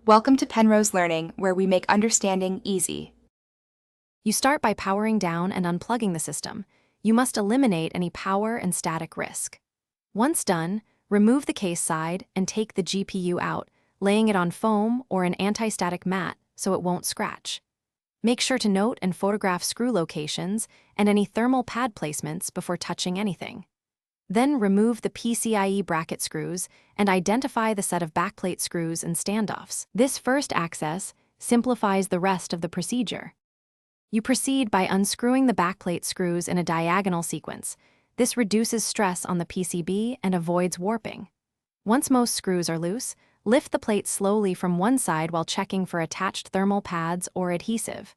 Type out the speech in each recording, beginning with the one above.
Welcome to Penrose Learning, where we make understanding easy. You start by powering down and unplugging the system. You must eliminate any power and static risk. Once done, remove the case side and take the GPU out, laying it on foam or an anti-static mat so it won't scratch. Make sure to note and photograph screw locations and any thermal pad placements before touching anything. Then remove the PCIe bracket screws and identify the set of backplate screws and standoffs. This first access simplifies the rest of the procedure. You proceed by unscrewing the backplate screws in a diagonal sequence. This reduces stress on the PCB and avoids warping. Once most screws are loose, lift the plate slowly from one side while checking for attached thermal pads or adhesive.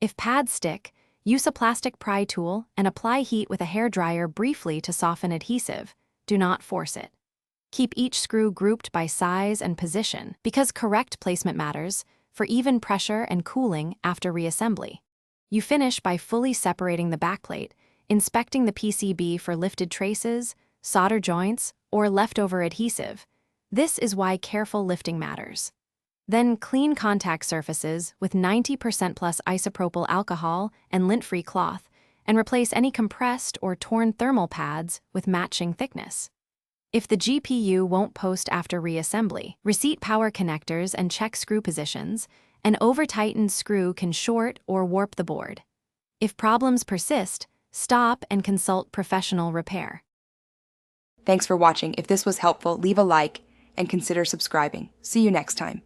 If pads stick, use a plastic pry tool and apply heat with a hairdryer briefly to soften adhesive. Do not force it. Keep each screw grouped by size and position because correct placement matters for even pressure and cooling after reassembly. You finish by fully separating the backplate, inspecting the PCB for lifted traces, solder joints, or leftover adhesive. This is why careful lifting matters. Then clean contact surfaces with 90% plus isopropyl alcohol and lint-free cloth, and replace any compressed or torn thermal pads with matching thickness. If the GPU won't post after reassembly, reseat power connectors and check screw positions. An over-tightened screw can short or warp the board. If problems persist, stop and consult professional repair. Thanks for watching. If this was helpful, leave a like and consider subscribing. See you next time.